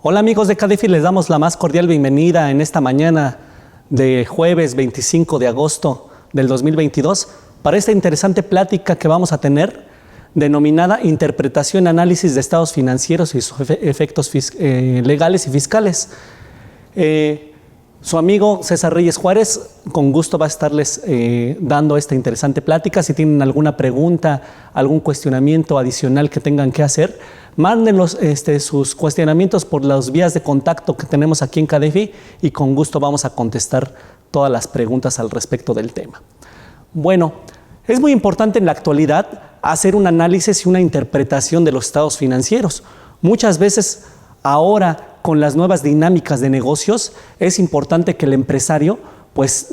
Hola amigos de Cadefi, les damos la más cordial bienvenida en esta mañana de jueves 25 de agosto del 2022 para esta interesante plática que vamos a tener denominada Interpretación y Análisis de Estados Financieros y sus efectos legales y fiscales. Su amigo César Reyes Juárez con gusto va a estarles dando esta interesante plática. Si tienen alguna pregunta, algún cuestionamiento adicional que tengan que hacer, mándenlos sus cuestionamientos por las vías de contacto que tenemos aquí en Cadefi y con gusto vamos a contestar todas las preguntas al respecto del tema. Bueno, es muy importante en la actualidad hacer un análisis y una interpretación de los estados financieros. Muchas veces ahora con las nuevas dinámicas de negocios es importante que el empresario pues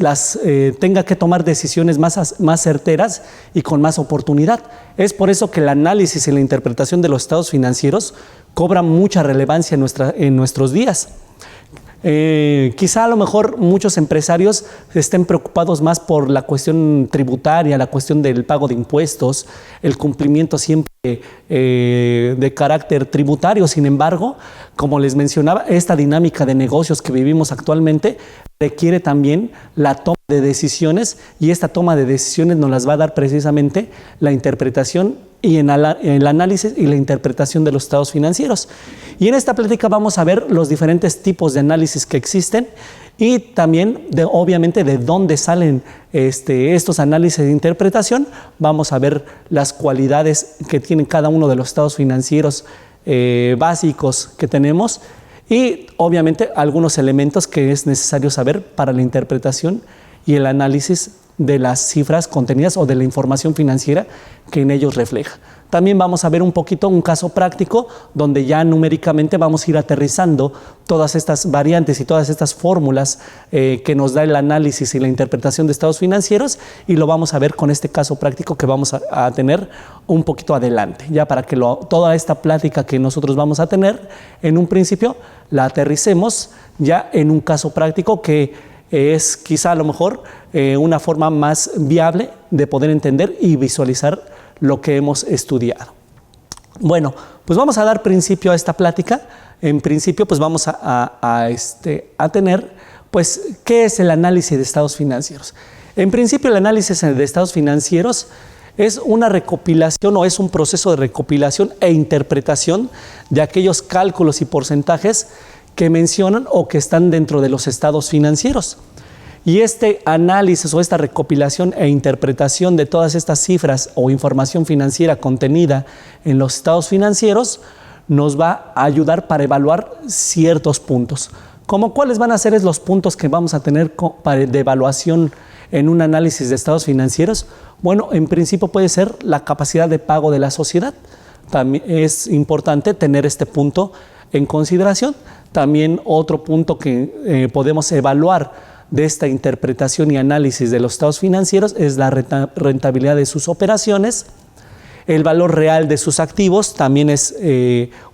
tenga que tomar decisiones más certeras y con más oportunidad. Es por eso que el análisis y la interpretación de los estados financieros cobran mucha relevancia en nuestros días. Quizá a lo mejor muchos empresarios estén preocupados más por la cuestión tributaria, la cuestión del pago de impuestos, el cumplimiento siempre de carácter tributario. Sin embargo, como les mencionaba, esta dinámica de negocios que vivimos actualmente requiere también la toma de decisiones y esta toma de decisiones nos las va a dar precisamente la interpretación y el análisis y la interpretación de los estados financieros. Y en esta plática vamos a ver los diferentes tipos de análisis que existen y también, obviamente, de dónde salen estos análisis de interpretación. Vamos a ver las cualidades que tienen cada uno de los estados financieros básicos que tenemos y, obviamente, algunos elementos que es necesario saber para la interpretación y el análisis de las cifras contenidas o de la información financiera que en ellos refleja. También vamos a ver un poquito un caso práctico donde ya numéricamente vamos a ir aterrizando todas estas variantes y todas estas fórmulas que nos da el análisis y la interpretación de estados financieros y lo vamos a ver con este caso práctico que vamos a tener un poquito adelante, ya para que toda esta plática que nosotros vamos a tener en un principio la aterricemos ya en un caso práctico que es quizá a lo mejor una forma más viable de poder entender y visualizar lo que hemos estudiado. Bueno, pues vamos a dar principio a esta plática. En principio, pues vamos a tener, pues, ¿qué es el análisis de estados financieros? En principio, el análisis de estados financieros es una recopilación o es un proceso de recopilación e interpretación de aquellos cálculos y porcentajes que mencionan o que están dentro de los estados financieros. Y este análisis o esta recopilación e interpretación de todas estas cifras o información financiera contenida en los estados financieros nos va a ayudar para evaluar ciertos puntos. ¿Cómo cuáles van a ser los puntos que vamos a tener de evaluación en un análisis de estados financieros? Bueno, en principio puede ser la capacidad de pago de la sociedad. También es importante tener este punto en consideración. También otro punto que podemos evaluar de esta interpretación y análisis de los estados financieros es la rentabilidad de sus operaciones. El valor real de sus activos también es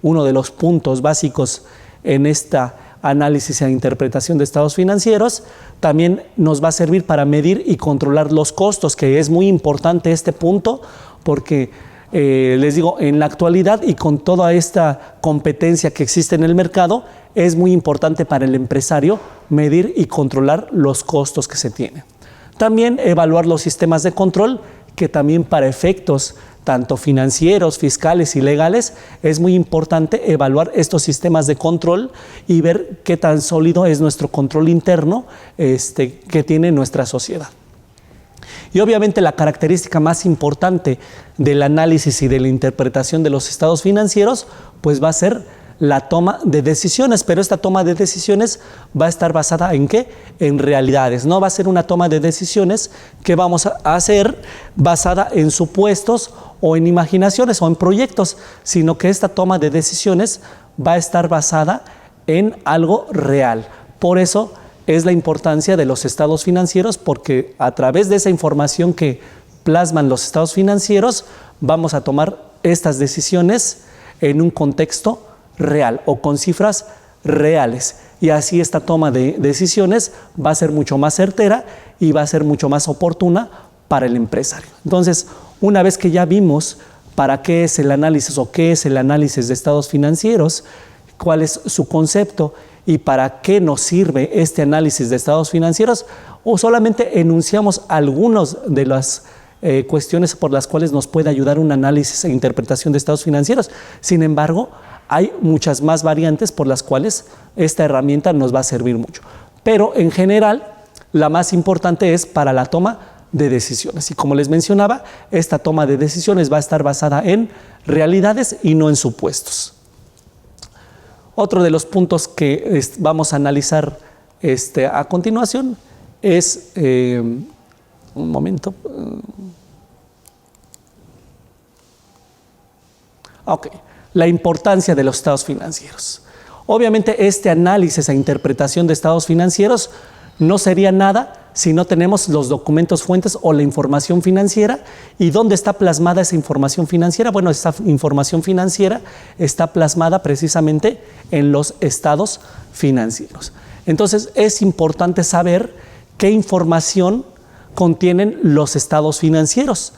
uno de los puntos básicos en esta análisis e interpretación de estados financieros. También nos va a servir para medir y controlar los costos, que es muy importante este punto porque les digo, en la actualidad y con toda esta competencia que existe en el mercado, es muy importante para el empresario medir y controlar los costos que se tienen. También evaluar los sistemas de control, que también para efectos tanto financieros, fiscales y legales, es muy importante evaluar estos sistemas de control y ver qué tan sólido es nuestro control interno que tiene nuestra sociedad. Y obviamente la característica más importante del análisis y de la interpretación de los estados financieros, pues va a ser la toma de decisiones, pero esta toma de decisiones va a estar basada ¿en qué? En realidades, no va a ser una toma de decisiones que vamos a hacer basada en supuestos o en imaginaciones o en proyectos, sino que esta toma de decisiones va a estar basada en algo real. Por eso es la importancia de los estados financieros, porque a través de esa información que plasman los estados financieros, vamos a tomar estas decisiones en un contexto real o con cifras reales. Y así esta toma de decisiones va a ser mucho más certera y va a ser mucho más oportuna para el empresario. Entonces, una vez que ya vimos para qué es el análisis o qué es el análisis de estados financieros, cuál es su concepto y para qué nos sirve este análisis de estados financieros, o solamente enunciamos algunas de las cuestiones por las cuales nos puede ayudar un análisis e interpretación de estados financieros. Sin embargo, hay muchas más variantes por las cuales esta herramienta nos va a servir mucho. Pero en general, la más importante es para la toma de decisiones. Y como les mencionaba, esta toma de decisiones va a estar basada en realidades y no en supuestos. Otro de los puntos que vamos a analizar a continuación es, un momento. Ok, la importancia de los estados financieros. Obviamente este análisis e interpretación de estados financieros no sería nada si no tenemos los documentos fuentes o la información financiera. ¿Y dónde está plasmada esa información financiera? Bueno, esta información financiera está plasmada precisamente en los estados financieros. Entonces es importante saber qué información contienen los estados financieros.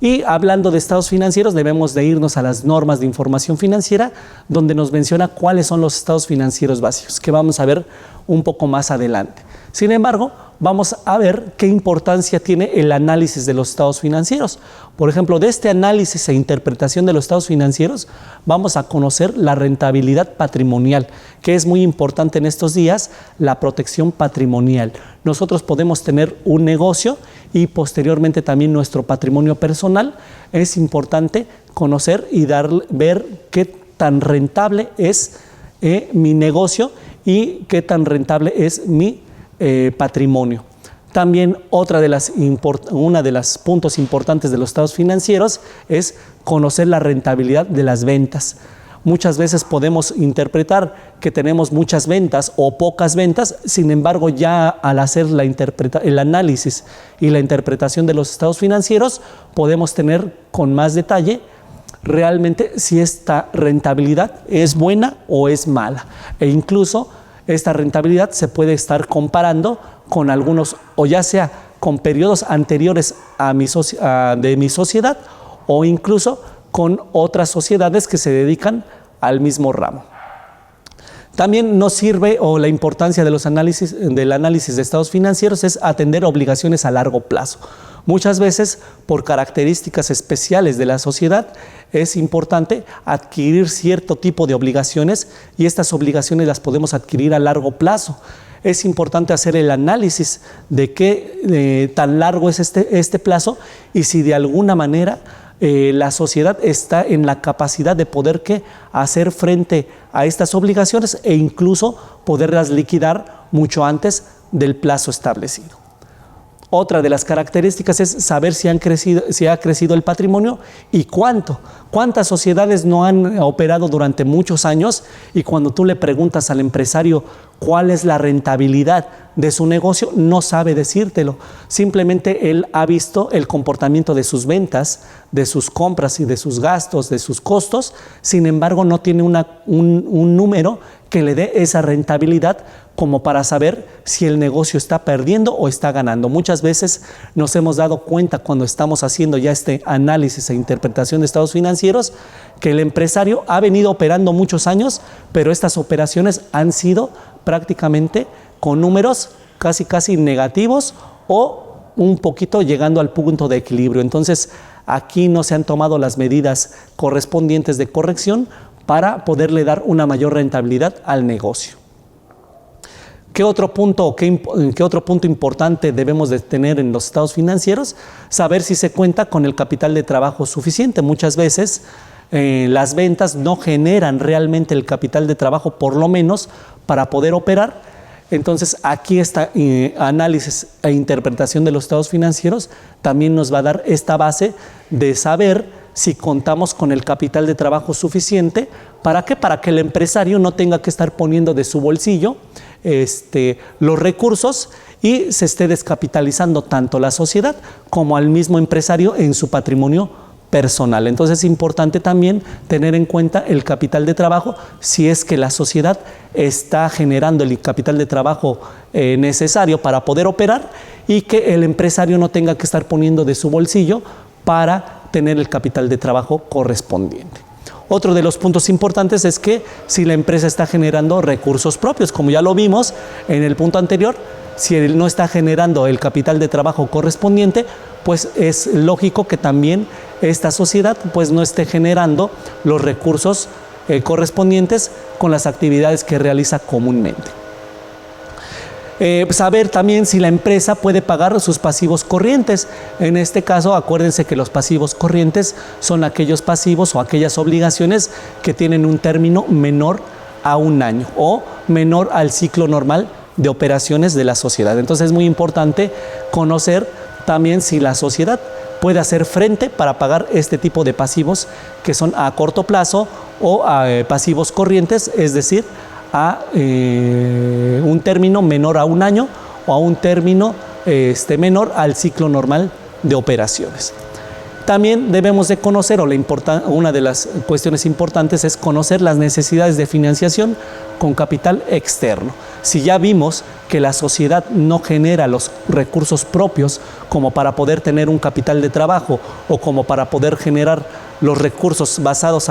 Y hablando de estados financieros, debemos de irnos a las normas de información financiera, donde nos menciona cuáles son los estados financieros básicos, que vamos a ver un poco más adelante. Sin embargo, vamos a ver qué importancia tiene el análisis de los estados financieros. Por ejemplo, de este análisis e interpretación de los estados financieros, vamos a conocer la rentabilidad patrimonial, que es muy importante en estos días, la protección patrimonial. Nosotros podemos tener un negocio y posteriormente también nuestro patrimonio personal. Es importante conocer y ver qué tan rentable es mi negocio y qué tan rentable es mi patrimonio. También una de los puntos importantes de los estados financieros es conocer la rentabilidad de las ventas. Muchas veces podemos interpretar que tenemos muchas ventas o pocas ventas, sin embargo ya al hacer el análisis y la interpretación de los estados financieros podemos tener con más detalle realmente si esta rentabilidad es buena o es mala, e incluso esta rentabilidad se puede estar comparando con algunos, o ya sea con periodos anteriores de mi sociedad, o incluso con otras sociedades que se dedican al mismo ramo. También nos sirve, o la importancia de del análisis de estados financieros es atender obligaciones a largo plazo. Muchas veces, por características especiales de la sociedad, es importante adquirir cierto tipo de obligaciones, y estas obligaciones las podemos adquirir a largo plazo. Es importante hacer el análisis de qué tan largo es este plazo, y si de alguna manera la sociedad está en la capacidad de poder hacer frente a estas obligaciones e incluso poderlas liquidar mucho antes del plazo establecido. Otra de las características es saber si ha crecido el patrimonio y cuánto. ¿Cuántas sociedades no han operado durante muchos años? Y cuando tú le preguntas al empresario cuál es la rentabilidad de su negocio, no sabe decírtelo. Simplemente él ha visto el comportamiento de sus ventas, de sus compras y de sus gastos, de sus costos. Sin embargo, no tiene un número que le dé esa rentabilidad como para saber si el negocio está perdiendo o está ganando. Muchas veces nos hemos dado cuenta cuando estamos haciendo ya este análisis e interpretación de estados financieros que el empresario ha venido operando muchos años, pero estas operaciones han sido prácticamente con números casi negativos o un poquito llegando al punto de equilibrio. Entonces, aquí no se han tomado las medidas correspondientes de corrección para poderle dar una mayor rentabilidad al negocio. ¿Qué otro punto importante debemos de tener en los estados financieros? Saber si se cuenta con el capital de trabajo suficiente. Muchas veces las ventas no generan realmente el capital de trabajo, por lo menos para poder operar. Entonces aquí está análisis e interpretación de los estados financieros también nos va a dar esta base de saber si contamos con el capital de trabajo suficiente. ¿Para qué? Para que el empresario no tenga que estar poniendo de su bolsillo los recursos y se esté descapitalizando tanto la sociedad como al mismo empresario en su patrimonio personal. Entonces es importante también tener en cuenta el capital de trabajo, si es que la sociedad está generando el capital de trabajo necesario para poder operar, y que el empresario no tenga que estar poniendo de su bolsillo para tener el capital de trabajo correspondiente. Otro de los puntos importantes es que si la empresa está generando recursos propios, como ya lo vimos en el punto anterior, si él no está generando el capital de trabajo correspondiente, pues es lógico que también esta sociedad pues no esté generando los recursos correspondientes con las actividades que realiza comúnmente. Saber también si la empresa puede pagar sus pasivos corrientes. En este caso, acuérdense que los pasivos corrientes son aquellos pasivos o aquellas obligaciones que tienen un término menor a un año o menor al ciclo normal de operaciones de la sociedad. Entonces es muy importante conocer también si la sociedad puede hacer frente para pagar este tipo de pasivos que son a corto plazo o a pasivos corrientes, es decir, a un término menor a un año o a un término menor al ciclo normal de operaciones. También debemos de conocer, una de las cuestiones importantes es conocer las necesidades de financiación con capital externo. Si ya vimos que la sociedad no genera los recursos propios como para poder tener un capital de trabajo o como para poder generar los recursos basados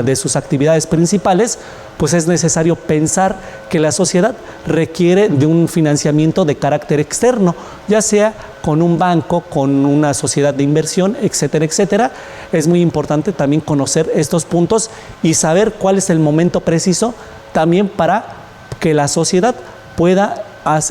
de sus actividades principales, pues es necesario pensar que la sociedad requiere de un financiamiento de carácter externo, ya sea con un banco, con una sociedad de inversión, etcétera, etcétera. Es muy importante también conocer estos puntos y saber cuál es el momento preciso también para que la sociedad pueda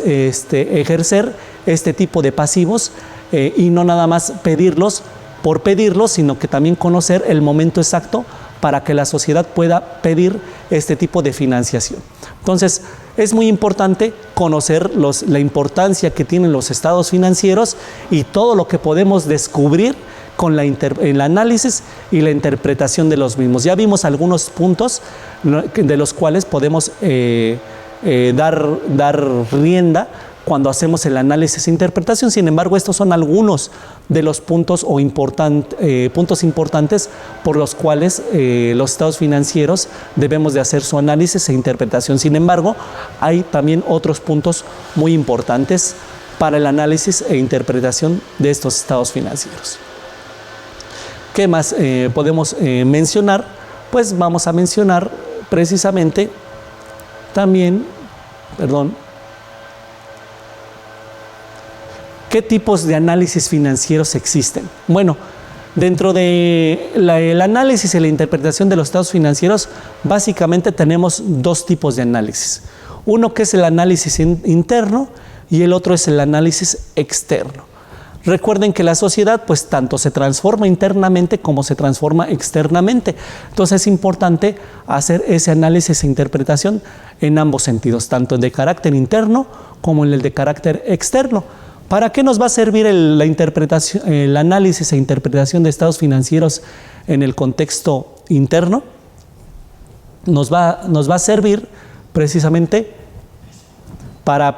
ejercer este tipo de pasivos y no nada más pedirlos por pedirlos, sino que también conocer el momento exacto para que la sociedad pueda pedir este tipo de financiación. Entonces, es muy importante conocer la importancia que tienen los estados financieros y todo lo que podemos descubrir con el análisis y la interpretación de los mismos. Ya vimos algunos puntos de los cuales podemos dar rienda cuando hacemos el análisis e interpretación. Sin embargo, estos son algunos de los puntos puntos importantes por los cuales los estados financieros debemos de hacer su análisis e interpretación. Sin embargo, hay también otros puntos muy importantes para el análisis e interpretación de estos estados financieros. ¿Qué más podemos mencionar? Pues vamos a mencionar precisamente también, ¿qué tipos de análisis financieros existen? Bueno, dentro del análisis y la interpretación de los estados financieros, básicamente tenemos dos tipos de análisis. Uno que es el análisis interno y el otro es el análisis externo. Recuerden que la sociedad pues tanto se transforma internamente como se transforma externamente. Entonces es importante hacer ese análisis e interpretación en ambos sentidos, tanto el de carácter interno como en el de carácter externo. ¿Para qué nos va a servir el análisis e interpretación de estados financieros en el contexto interno? Nos va a servir precisamente para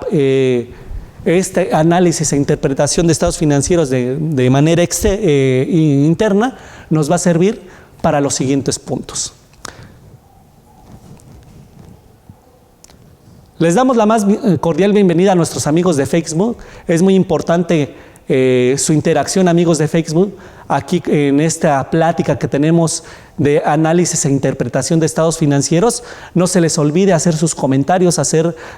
este análisis e interpretación de estados financieros de manera interna, nos va a servir para los siguientes puntos. Les damos la más cordial bienvenida a nuestros amigos de Facebook. Es muy importante su interacción, amigos de Facebook, aquí en esta plática que tenemos de análisis e interpretación de estados financieros. No se les olvide hacer sus comentarios,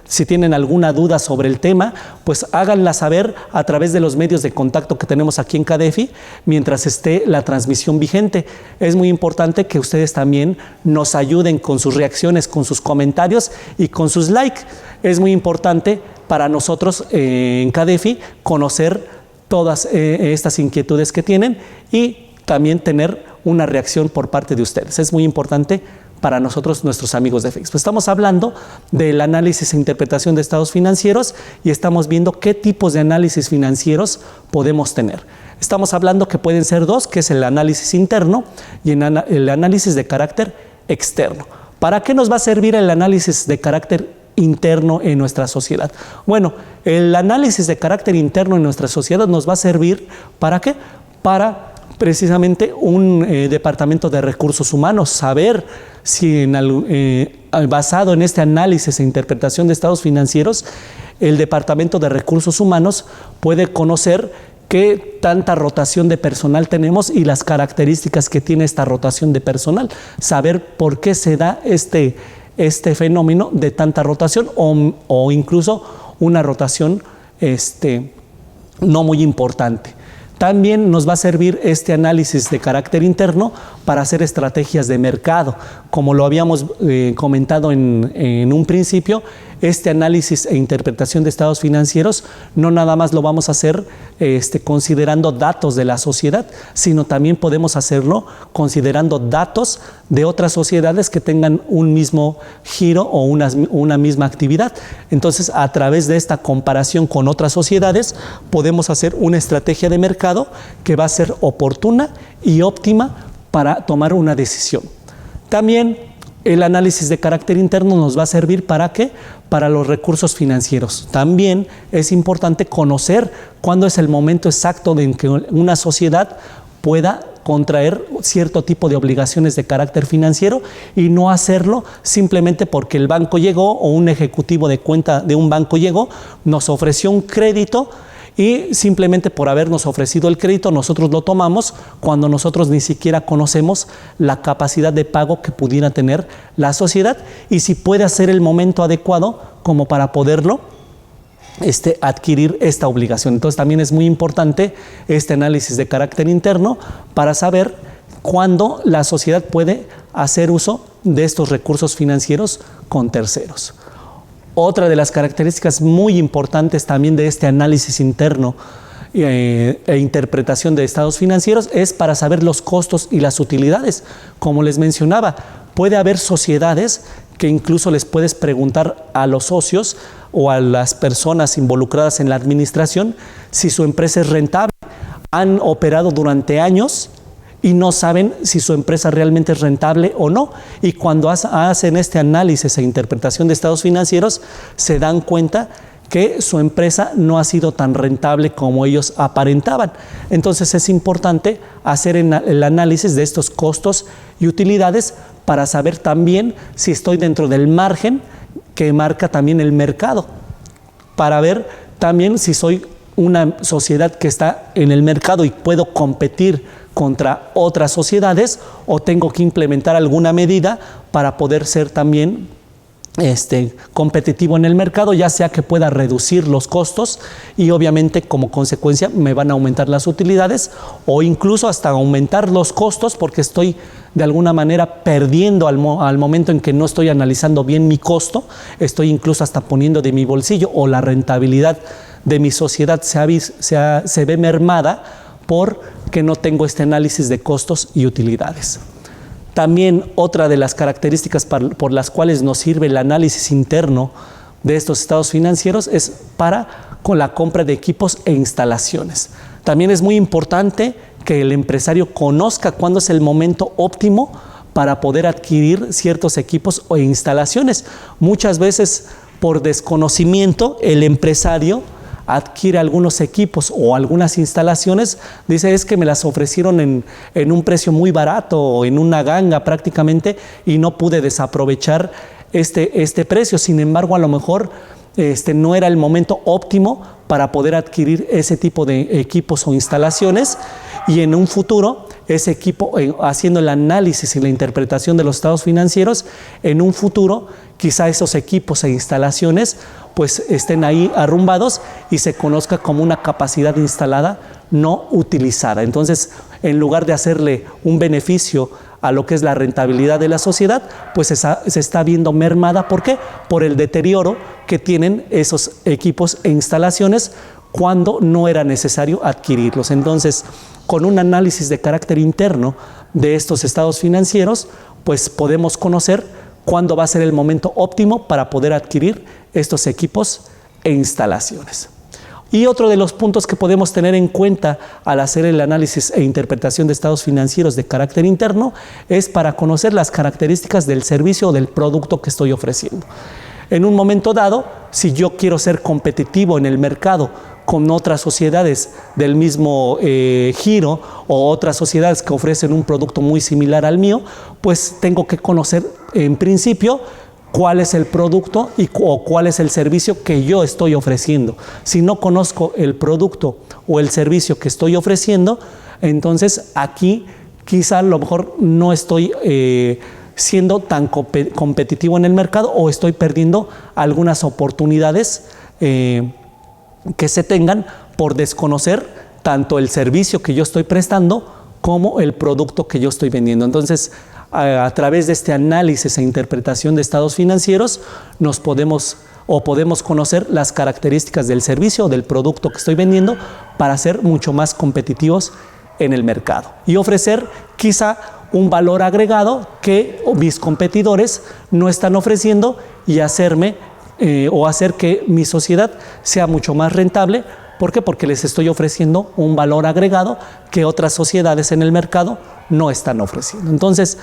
si tienen alguna duda sobre el tema, pues háganla saber a través de los medios de contacto que tenemos aquí en CADEFI mientras esté la transmisión vigente. Es muy importante que ustedes también nos ayuden con sus reacciones, con sus comentarios y con sus likes. Es muy importante para nosotros en CADEFI conocer todas estas inquietudes que tienen y también tener una reacción por parte de ustedes. Es muy importante para nosotros, nuestros amigos de Facebook. Estamos hablando del análisis e interpretación de estados financieros y estamos viendo qué tipos de análisis financieros podemos tener. Estamos hablando que pueden ser dos, que es el análisis interno y el análisis de carácter externo. ¿Para qué nos va a servir el análisis de carácter interno en nuestra sociedad? Bueno, el análisis de carácter interno en nuestra sociedad nos va a servir ¿para qué? Para precisamente un departamento de recursos humanos, saber si basado en este análisis e interpretación de estados financieros, el departamento de recursos humanos puede conocer qué tanta rotación de personal tenemos y las características que tiene esta rotación de personal. Saber por qué se da este fenómeno de tanta rotación o incluso una rotación no muy importante. También nos va a servir este análisis de carácter interno para hacer estrategias de mercado. Como lo habíamos comentado en un principio, este análisis e interpretación de estados financieros no nada más lo vamos a hacer considerando datos de la sociedad, sino también podemos hacerlo considerando datos de otras sociedades que tengan un mismo giro o una misma actividad. Entonces, a través de esta comparación con otras sociedades, podemos hacer una estrategia de mercado que va a ser oportuna y óptima para tomar una decisión. También el análisis de carácter interno nos va a servir ¿para qué? Para los recursos financieros. También es importante conocer cuándo es el momento exacto en que una sociedad pueda contraer cierto tipo de obligaciones de carácter financiero y no hacerlo simplemente porque el banco llegó o un ejecutivo de cuenta de un banco llegó, nos ofreció un crédito y simplemente por habernos ofrecido el crédito nosotros lo tomamos cuando nosotros ni siquiera conocemos la capacidad de pago que pudiera tener la sociedad y si puede ser el momento adecuado como para poderlo adquirir esta obligación. Entonces también es muy importante este análisis de carácter interno para saber cuándo la sociedad puede hacer uso de estos recursos financieros con terceros. Otra de las características muy importantes también de este análisis interno e interpretación de estados financieros es para saber los costos y las utilidades. Como les mencionaba, puede haber sociedades que incluso les puedes preguntar a los socios o a las personas involucradas en la administración si su empresa es rentable. Han operado durante años y no saben si su empresa realmente es rentable o no. Y cuando hacen este análisis e interpretación de estados financieros, se dan cuenta que su empresa no ha sido tan rentable como ellos aparentaban. Entonces es importante hacer el análisis de estos costos y utilidades para saber también si estoy dentro del margen que marca también el mercado, para ver también si soy una sociedad que está en el mercado y puedo competir contra otras sociedades o tengo que implementar alguna medida para poder ser también competitivo en el mercado, ya sea que pueda reducir los costos y obviamente como consecuencia me van a aumentar las utilidades o incluso hasta aumentar los costos porque estoy de alguna manera perdiendo al momento en que no estoy analizando bien mi costo, estoy incluso hasta poniendo de mi bolsillo o la rentabilidad de mi sociedad se ve mermada porque no tengo este análisis de costos y utilidades. También otra de las características por las cuales nos sirve el análisis interno de estos estados financieros es con la compra de equipos e instalaciones. También es muy importante que el empresario conozca cuándo es el momento óptimo para poder adquirir ciertos equipos o instalaciones. Muchas veces por desconocimiento el empresario adquiere algunos equipos o algunas instalaciones, dice es que me las ofrecieron en un precio muy barato o en una ganga prácticamente y no pude desaprovechar este precio. Sin embargo, a lo mejor no era el momento óptimo para poder adquirir ese tipo de equipos o instalaciones y en un futuro ese equipo, haciendo el análisis y la interpretación de los estados financieros, en un futuro quizá esos equipos e instalaciones pues estén ahí arrumbados y se conozca como una capacidad instalada no utilizada. Entonces, en lugar de hacerle un beneficio a lo que es la rentabilidad de la sociedad, pues se está viendo mermada. ¿Por qué? Por el deterioro que tienen esos equipos e instalaciones cuando no era necesario adquirirlos. Entonces, con un análisis de carácter interno de estos estados financieros, pues podemos conocer cuándo va a ser el momento óptimo para poder adquirir estos equipos e instalaciones. Y otro de los puntos que podemos tener en cuenta al hacer el análisis e interpretación de estados financieros de carácter interno es para conocer las características del servicio o del producto que estoy ofreciendo. En un momento dado, si yo quiero ser competitivo en el mercado con otras sociedades del mismo giro o otras sociedades que ofrecen un producto muy similar al mío, pues tengo que conocer en principio cuál es el producto o cuál es el servicio que yo estoy ofreciendo. Si no conozco el producto o el servicio que estoy ofreciendo, entonces aquí quizá a lo mejor no estoy siendo tan competitivo en el mercado o estoy perdiendo algunas oportunidades que se tengan por desconocer tanto el servicio que yo estoy prestando como el producto que yo estoy vendiendo. Entonces, a través de este análisis e interpretación de estados financieros, nos podemos conocer las características del servicio o del producto que estoy vendiendo para ser mucho más competitivos en el mercado y ofrecer quizá un valor agregado que mis competidores no están ofreciendo y hacer que mi sociedad sea mucho más rentable. ¿Por qué? Porque les estoy ofreciendo un valor agregado que otras sociedades en el mercado no están ofreciendo. Entonces,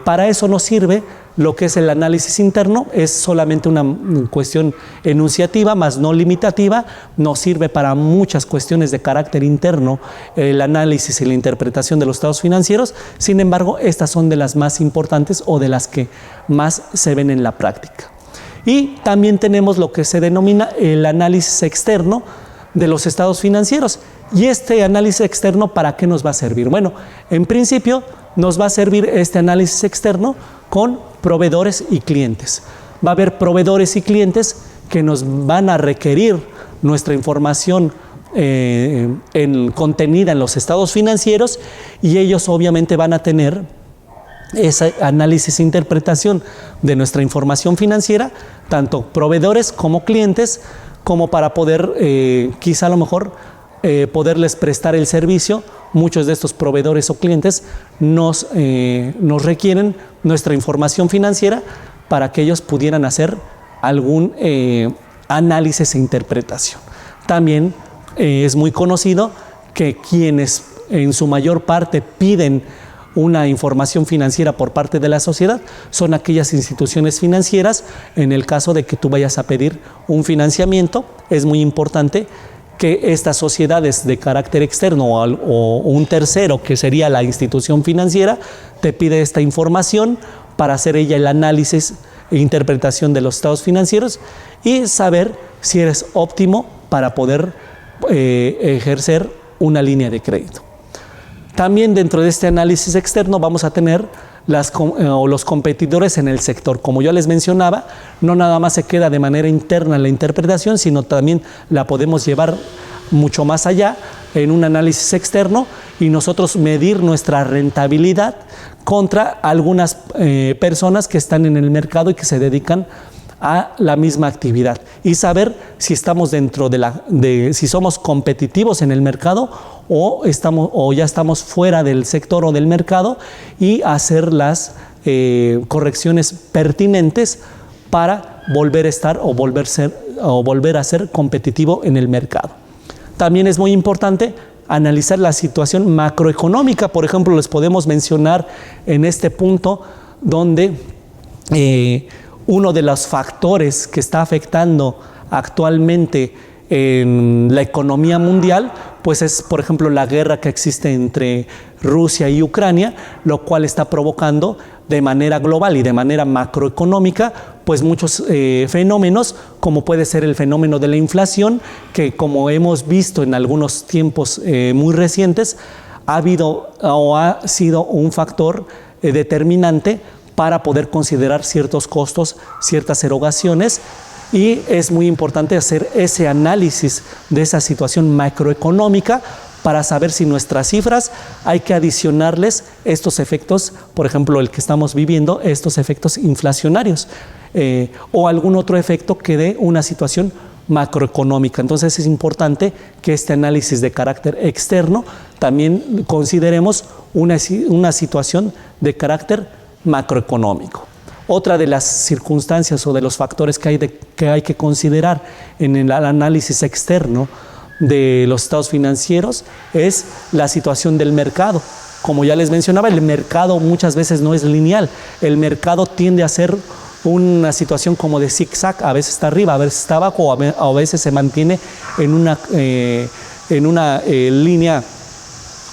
para eso nos sirve lo que es el análisis interno. Es solamente una cuestión enunciativa, más no limitativa. Nos sirve para muchas cuestiones de carácter interno, el análisis y la interpretación de los estados financieros. Sin embargo, estas son de las más importantes o de las que más se ven en la práctica. Y también tenemos lo que se denomina el análisis externo de los estados financieros. ¿Y este análisis externo para qué nos va a servir? Bueno, en principio nos va a servir este análisis externo con proveedores y clientes. Va a haber proveedores y clientes que nos van a requerir nuestra información contenida en los estados financieros, y ellos obviamente van a tener ese análisis e interpretación de nuestra información financiera, tanto proveedores como clientes, como para poder quizá a lo mejor poderles prestar el servicio. Muchos de estos proveedores o clientes nos requieren nuestra información financiera para que ellos pudieran hacer algún análisis e interpretación. También es muy conocido que quienes en su mayor parte piden una información financiera por parte de la sociedad son aquellas instituciones financieras. En el caso de que tú vayas a pedir un financiamiento, es muy importante que estas sociedades de carácter externo o un tercero, que sería la institución financiera, te pide esta información para hacer ella el análisis e interpretación de los estados financieros y saber si eres óptimo para poder ejercer una línea de crédito. También dentro de este análisis externo vamos a tener los competidores en el sector. Como yo les mencionaba, no nada más se queda de manera interna la interpretación, sino también la podemos llevar mucho más allá en un análisis externo y nosotros medir nuestra rentabilidad contra algunas personas que están en el mercado y que se dedican a la misma actividad, y saber si estamos dentro si somos competitivos en el mercado o ya estamos fuera del sector o del mercado, y hacer las correcciones pertinentes para volver a estar o volver a ser competitivo en el mercado. También es muy importante analizar la situación macroeconómica. Por ejemplo, les podemos mencionar en este punto donde uno de los factores que está afectando actualmente en la economía mundial, pues es, por ejemplo, la guerra que existe entre Rusia y Ucrania, lo cual está provocando de manera global y de manera macroeconómica, pues muchos fenómenos, como puede ser el fenómeno de la inflación, que como hemos visto en algunos tiempos muy recientes, ha sido un factor determinante para poder considerar ciertos costos, ciertas erogaciones, y es muy importante hacer ese análisis de esa situación macroeconómica para saber si nuestras cifras hay que adicionarles estos efectos, por ejemplo, el que estamos viviendo, estos efectos inflacionarios o algún otro efecto que dé una situación macroeconómica. Entonces es importante que este análisis de carácter externo también consideremos una situación de carácter macroeconómico. Otra de las circunstancias o de los factores que hay que considerar en el análisis externo de los estados financieros es la situación del mercado. Como ya les mencionaba, el mercado muchas veces no es lineal. El mercado tiende a ser una situación como de zigzag, a veces está arriba, a veces está abajo, a veces se mantiene en una línea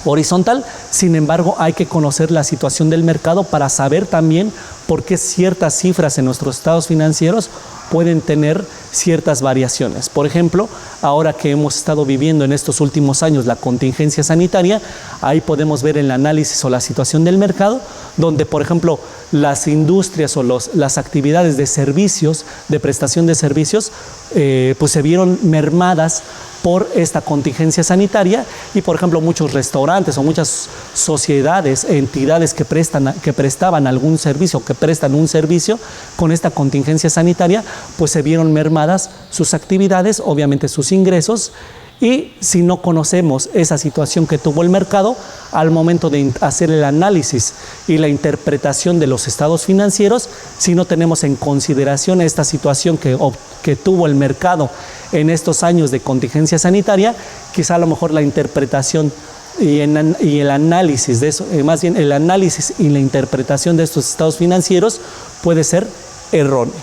horizontal. Sin embargo, hay que conocer la situación del mercado para saber también por qué ciertas cifras en nuestros estados financieros pueden tener ciertas variaciones. Por ejemplo, ahora que hemos estado viviendo en estos últimos años la contingencia sanitaria, ahí podemos ver el análisis o la situación del mercado, donde, por ejemplo, las industrias o las actividades de servicios, de prestación de servicios, pues se vieron mermadas por esta contingencia sanitaria y, por ejemplo, muchos restaurantes o muchas sociedades, entidades que prestaban algún servicio, que prestan un servicio con esta contingencia sanitaria, pues se vieron mermadas sus actividades, obviamente sus ingresos. Y si no conocemos esa situación que tuvo el mercado, al momento de hacer el análisis y la interpretación de los estados financieros, si no tenemos en consideración esta situación que tuvo el mercado en estos años de contingencia sanitaria, quizá a lo mejor la interpretación y el análisis de eso, más bien el análisis y la interpretación de estos estados financieros puede ser erróneo.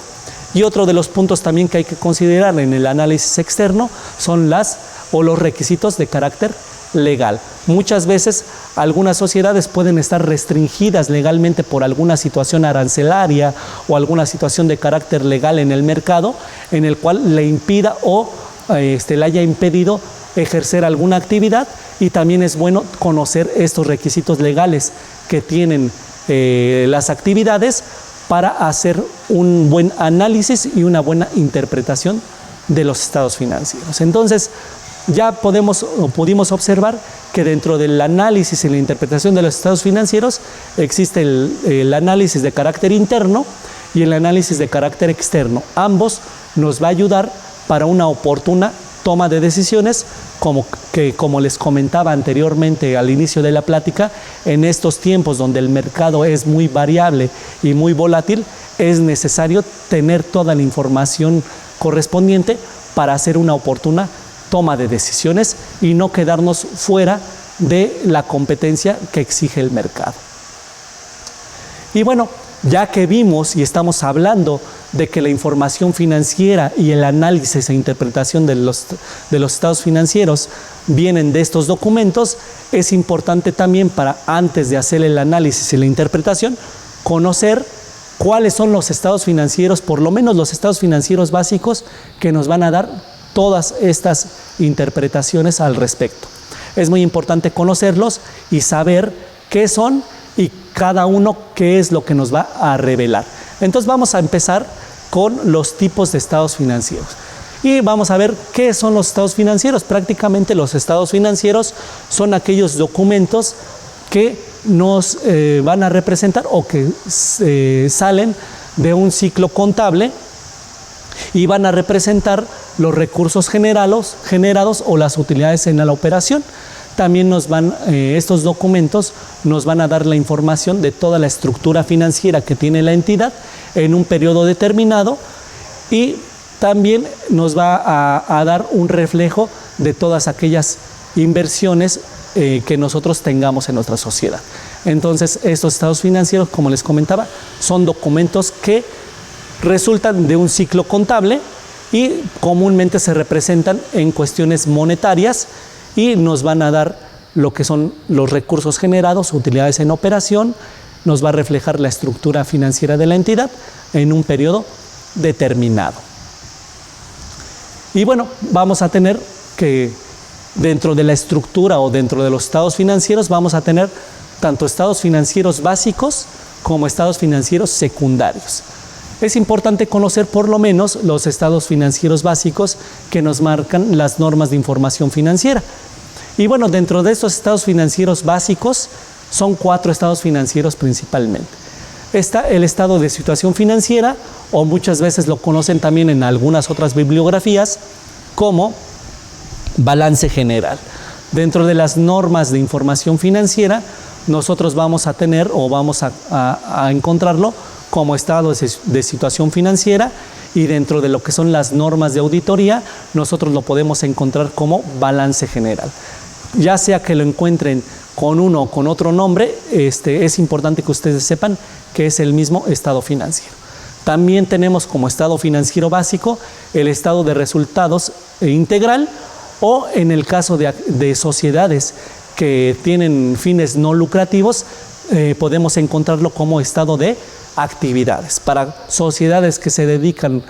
Y otro de los puntos también que hay que considerar en el análisis externo son los requisitos de carácter legal. Muchas veces algunas sociedades pueden estar restringidas legalmente por alguna situación arancelaria o alguna situación de carácter legal en el mercado, en el cual le impida o le haya impedido ejercer alguna actividad, y también es bueno conocer estos requisitos legales que tienen las actividades para hacer un buen análisis y una buena interpretación de los estados financieros. Entonces, ya pudimos observar que dentro del análisis y la interpretación de los estados financieros existe el análisis de carácter interno y el análisis de carácter externo. Ambos nos va a ayudar para una oportuna toma de decisiones, como les comentaba anteriormente al inicio de la plática, en estos tiempos donde el mercado es muy variable y muy volátil, es necesario tener toda la información correspondiente para hacer una oportuna toma de decisiones y no quedarnos fuera de la competencia que exige el mercado. Y bueno, ya que vimos y estamos hablando de que la información financiera y el análisis e interpretación de los estados financieros vienen de estos documentos, es importante también, para antes de hacer el análisis y la interpretación, conocer cuáles son los estados financieros, por lo menos los estados financieros básicos, que nos van a dar todas estas interpretaciones al respecto. Es muy importante conocerlos y saber qué son y cada uno qué es lo que nos va a revelar. Entonces vamos a empezar con los tipos de estados financieros. Y vamos a ver qué son los estados financieros. Prácticamente los estados financieros son aquellos documentos que nos van a representar o que salen de un ciclo contable y van a representar los recursos generados o las utilidades en la operación. También estos documentos nos van a dar la información de toda la estructura financiera que tiene la entidad en un periodo determinado, y también nos va a dar un reflejo de todas aquellas inversiones que nosotros tengamos en nuestra sociedad. Entonces, estos estados financieros, como les comentaba, son documentos que resultan de un ciclo contable y comúnmente se representan en cuestiones monetarias y nos van a dar lo que son los recursos generados, utilidades en operación, nos va a reflejar la estructura financiera de la entidad en un periodo determinado. Y bueno, vamos a tener que dentro de la estructura o dentro de los estados financieros vamos a tener tanto estados financieros básicos como estados financieros secundarios. Es importante conocer por lo menos los estados financieros básicos que nos marcan las normas de información financiera. Y bueno, dentro de estos estados financieros básicos son 4 estados financieros principalmente. Está el estado de situación financiera, o muchas veces lo conocen también en algunas otras bibliografías como balance general. Dentro de las normas de información financiera, nosotros vamos a tener o vamos a encontrarlo como estado de situación financiera, y dentro de lo que son las normas de auditoría, nosotros lo podemos encontrar como balance general. Ya sea que lo encuentren con uno o con otro nombre, es importante que ustedes sepan que es el mismo estado financiero. También tenemos como estado financiero básico el estado de resultados integral, o en el caso de sociedades que tienen fines no lucrativos, podemos encontrarlo como estado de actividades. Para sociedades que se dedican